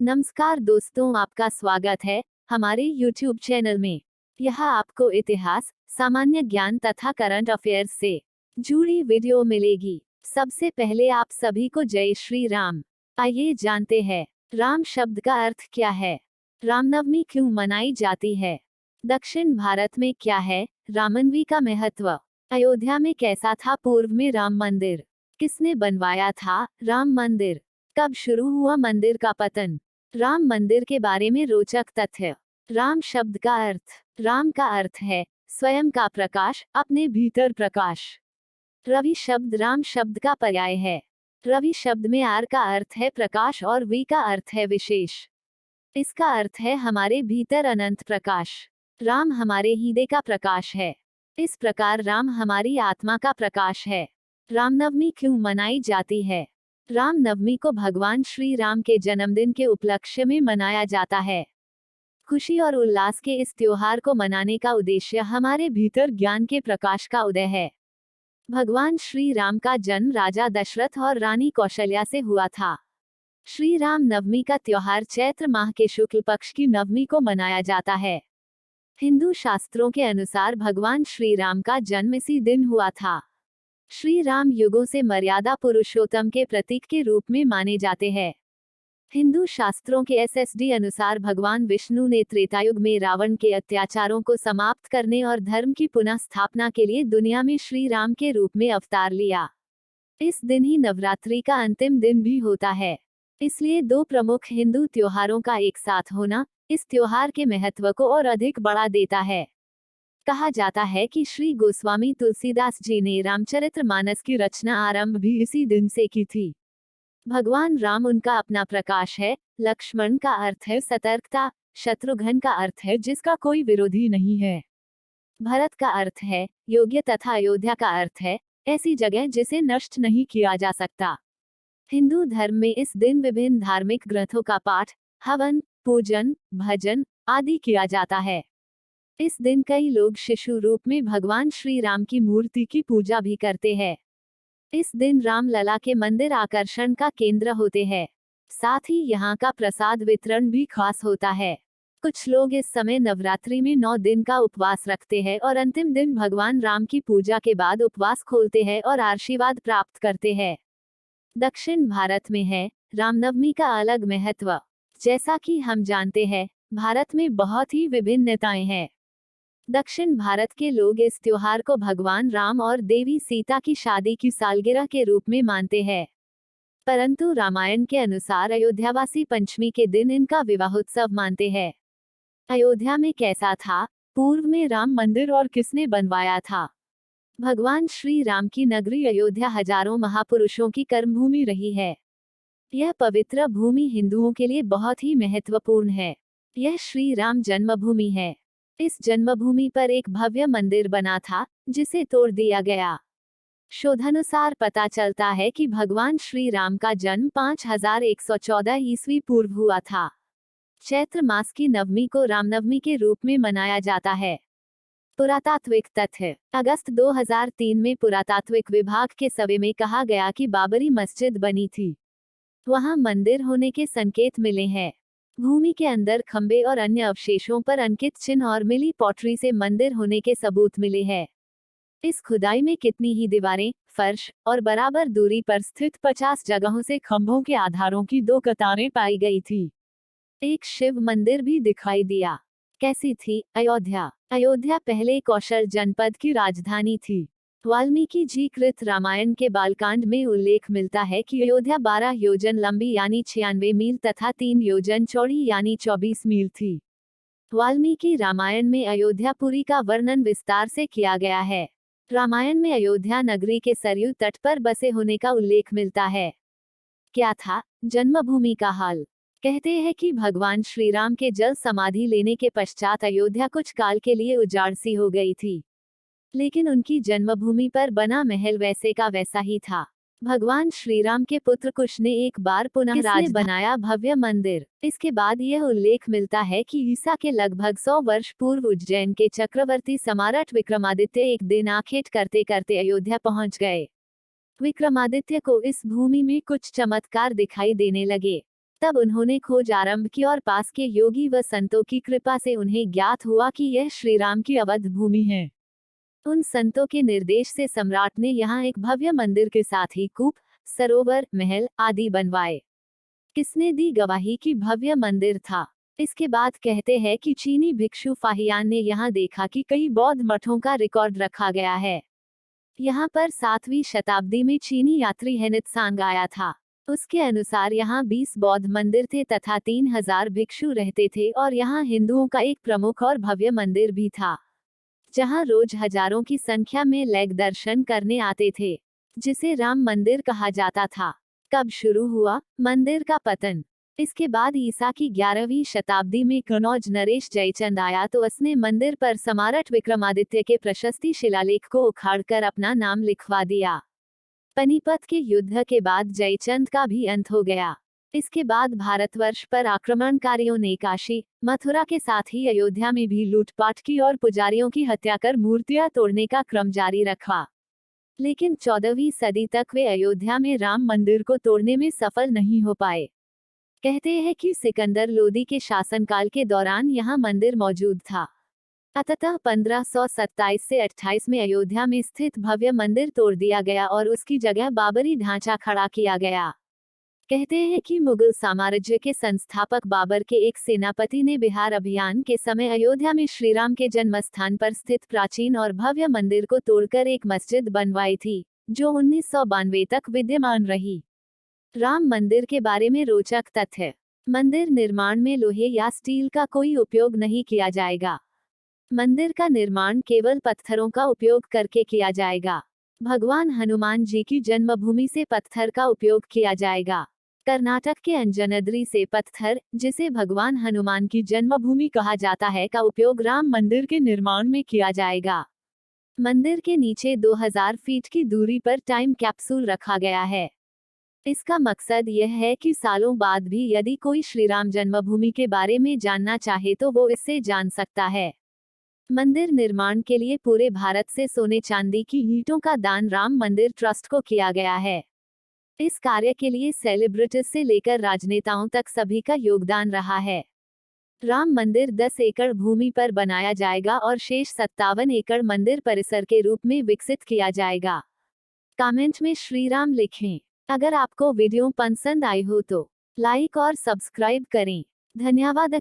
नमस्कार दोस्तों, आपका स्वागत है हमारे YouTube चैनल में। यहाँ आपको इतिहास, सामान्य ज्ञान तथा करंट अफेयर्स से जुड़ी वीडियो मिलेगी। सबसे पहले आप सभी को जय श्री राम। आइए जानते हैं राम शब्द का अर्थ क्या है, रामनवमी क्यों मनाई जाती है, दक्षिण भारत में क्या है रामनवमी का महत्व, अयोध्या में कैसा था पूर्व में राम मंदिर, किसने बनवाया था राम मंदिर, कब शुरू हुआ मंदिर का पतन, राम मंदिर के बारे में रोचक तथ्य। राम शब्द का अर्थ, राम का अर्थ है स्वयं का प्रकाश, अपने भीतर प्रकाश। रवि शब्द राम शब्द का पर्याय है। रवि शब्द में आर का अर्थ है प्रकाश और वी का अर्थ है विशेष। इसका अर्थ है हमारे भीतर अनंत प्रकाश। राम हमारे हृदय का प्रकाश है। इस प्रकार राम हमारी आत्मा का प्रकाश है। रामनवमी क्यों मनाई जाती है? रामनवमी को भगवान श्री राम के जन्मदिन के उपलक्ष्य में मनाया जाता है। खुशी और उल्लास के इस त्योहार को मनाने का उद्देश्य हमारे भीतर ज्ञान के प्रकाश का उदय है। भगवान श्री राम का जन्म राजा दशरथ और रानी कौशल्या से हुआ था। श्री राम नवमी का त्योहार चैत्र माह के शुक्ल पक्ष की नवमी को मनाया जाता है। हिंदू शास्त्रों के अनुसार भगवान श्री राम का जन्म इसी दिन हुआ था। श्री राम युगों से मर्यादा पुरुषोत्तम के प्रतीक के रूप में माने जाते हैं। हिंदू शास्त्रों के एसएसडी अनुसार भगवान विष्णु ने त्रेतायुग में रावण के अत्याचारों को समाप्त करने और धर्म की पुनः स्थापना के लिए दुनिया में श्री राम के रूप में अवतार लिया। इस दिन ही नवरात्रि का अंतिम दिन भी होता है। इसलिए दो प्रमुख हिंदू त्योहारों का एक साथ होना इस त्योहार के महत्व को और अधिक बढ़ा देता है। कहा जाता है कि श्री गोस्वामी तुलसीदास जी ने रामचरितमानस की रचना आरंभ भी इसी दिन से की थी। भगवान राम उनका अपना प्रकाश है। लक्ष्मण का अर्थ है सतर्कता, शत्रुघ्न का अर्थ है जिसका कोई विरोधी नहीं है, भरत का अर्थ है योग्य तथा अयोध्या का अर्थ है ऐसी जगह जिसे नष्ट नहीं किया जा सकता। हिंदू धर्म में इस दिन विभिन्न धार्मिक ग्रंथों का पाठ, हवन, पूजन, भजन आदि किया जाता है। इस दिन कई लोग शिशु रूप में भगवान श्री राम की मूर्ति की पूजा भी करते हैं। इस दिन रामलला के मंदिर आकर्षण का केंद्र होते हैं। साथ ही यहाँ का प्रसाद वितरण भी खास होता है। कुछ लोग इस समय नवरात्रि में 9 दिन का उपवास रखते हैं और अंतिम दिन भगवान राम की पूजा के बाद उपवास खोलते हैं और आशीर्वाद प्राप्त करते हैं। दक्षिण भारत में है रामनवमी का अलग महत्व। जैसा कि हम जानते हैं, भारत में बहुत ही विभिन्नताएं हैं। दक्षिण भारत के लोग इस त्योहार को भगवान राम और देवी सीता की शादी की सालगिरह के रूप में मानते हैं। परंतु रामायण के अनुसार अयोध्यावासी पंचमी के दिन इनका विवाहोत्सव मानते हैं। अयोध्या में कैसा था पूर्व में राम मंदिर और किसने बनवाया था? भगवान श्री राम की नगरी अयोध्या हजारों महापुरुषों की कर्मभूमि रही है। यह पवित्र भूमि हिंदुओं के लिए बहुत ही महत्वपूर्ण है। यह श्री राम जन्मभूमि है। इस जन्मभूमि पर एक भव्य मंदिर बना था जिसे तोड़ दिया गया। शोधानुसार पता चलता है कि भगवान श्री राम का जन्म 5114 ईस्वी पूर्व हुआ था। चैत्र मास की नवमी को रामनवमी के रूप में मनाया जाता है। पुरातात्विक तथ्य। अगस्त 2003 में पुरातात्विक विभाग के सर्वे में कहा गया कि बाबरी मस्जिद बनी थी। वहां मंदिर होने के संकेत मिले हैं। भूमि के अंदर खंबे और अन्य अवशेषों पर अंकित चिन्ह और मिली पॉटरी से मंदिर होने के सबूत मिले हैं। इस खुदाई में कितनी ही दीवारें, फर्श और बराबर दूरी पर स्थित 50 जगहों से खंभों के आधारों की 2 कतारें पाई गई थी। एक शिव मंदिर भी दिखाई दिया। कैसी थी अयोध्या? अयोध्या पहले कौशल जनपद की राजधानी थी। वाल्मीकि जी कृत रामायण के बालकांड में उल्लेख मिलता है कि अयोध्या 12 योजन लंबी यानी 96 मील तथा 3 योजन चौड़ी यानी 24 मील थी। वाल्मीकि रामायण में अयोध्यापुरी का वर्णन विस्तार से किया गया है। रामायण में अयोध्या नगरी के सरयू तट पर बसे होने का उल्लेख मिलता है। क्या था जन्मभूमि का हाल? कहते हैं कि भगवान श्री राम के जल समाधि लेने के पश्चात अयोध्या कुछ काल के लिए उजाड़ सी हो गई थी, लेकिन उनकी जन्मभूमि पर बना महल वैसे का वैसा ही था। भगवान श्री राम के पुत्र कुश ने एक बार पुनः राज बनाया भव्य मंदिर। इसके बाद यह उल्लेख मिलता है कि ईसा के लगभग 100 वर्ष पूर्व उज्जैन के चक्रवर्ती सम्राट विक्रमादित्य एक दिन आखेट करते करते अयोध्या पहुंच गए। विक्रमादित्य को इस भूमि में कुछ चमत्कार दिखाई देने लगे। तब उन्होंने खोज आरंभ की और पास के योगी व संतों की कृपा से उन्हें ज्ञात हुआ कि यह श्री राम की अवध भूमि है। उन संतों के निर्देश से सम्राट ने यहाँ एक भव्य मंदिर के साथ ही कूप, सरोवर, महल आदि बनवाए। किसने दी गवाही कि भव्य मंदिर था? इसके बाद कहते हैं कि चीनी भिक्षु फाहियान ने यहाँ देखा कि कई बौद्ध मठों का रिकॉर्ड रखा गया है। यहाँ पर 7वीं शताब्दी में चीनी यात्री हेनित्सांग आया था। उसके अनुसार यहाँ 20 बौद्ध मंदिर थे तथा 3000 भिक्षु रहते थे और यहाँ हिंदुओं का एक प्रमुख और भव्य मंदिर भी था, जहाँ रोज हजारों की संख्या में लोग दर्शन करने आते थे, जिसे राम मंदिर कहा जाता था। कब शुरू हुआ मंदिर का पतन? इसके बाद ईसा की 11वीं शताब्दी में कनौज नरेश जयचंद आया तो उसने मंदिर पर सम्राट विक्रमादित्य के प्रशस्ति शिलालेख को उखाड़कर अपना नाम लिखवा दिया। पानीपत के युद्ध के बाद जयचंद का भी अंत हो गया। इसके बाद भारतवर्ष पर आक्रमणकारियों ने काशी, मथुरा के साथ ही अयोध्या में भी लूटपाट की और पुजारियों की हत्या कर मूर्तियां तोड़ने का क्रम जारी रखा। लेकिन 14वीं सदी तक वे अयोध्या में राम मंदिर को तोड़ने में सफल नहीं हो पाए। कहते हैं कि सिकंदर लोदी के शासनकाल के दौरान यहाँ मंदिर मौजूद था। अतः 1527 से 28 में अयोध्या में स्थित भव्य मंदिर तोड़ दिया गया और उसकी जगह बाबरी ढांचा खड़ा किया गया। कहते हैं कि मुगल साम्राज्य के संस्थापक बाबर के एक सेनापति ने बिहार अभियान के समय अयोध्या में श्रीराम के जन्म स्थान पर स्थित प्राचीन और भव्य मंदिर को तोड़कर एक मस्जिद बनवाई थी, जो 1992 तक विद्यमान रही। राम मंदिर के बारे में रोचक तथ्य। मंदिर निर्माण में लोहे या स्टील का कोई उपयोग नहीं किया जाएगा। मंदिर का निर्माण केवल पत्थरों का उपयोग करके किया जाएगा। भगवान हनुमान जी की जन्मभूमि से पत्थर का उपयोग किया जाएगा। कर्नाटक के अंजनद्री से पत्थर, जिसे भगवान हनुमान की जन्मभूमि कहा जाता है, का उपयोग राम मंदिर के निर्माण में किया जाएगा। मंदिर के नीचे 2000 फीट की दूरी पर टाइम कैप्सूल रखा गया है। इसका मकसद यह है कि सालों बाद भी यदि कोई श्रीराम जन्मभूमि के बारे में जानना चाहे तो वो इससे जान सकता है। मंदिर निर्माण के लिए पूरे भारत से सोने चांदी की ईंटों का दान राम मंदिर ट्रस्ट को किया गया है। इस कार्य के लिए सेलिब्रिटीज से लेकर राजनेताओं तक सभी का योगदान रहा है। राम मंदिर 10 एकड़ भूमि पर बनाया जाएगा और शेष 57 एकड़ मंदिर परिसर के रूप में विकसित किया जाएगा। कमेंट में श्री राम लिखें। अगर आपको वीडियो पसंद आई हो तो लाइक और सब्सक्राइब करें। धन्यवाद।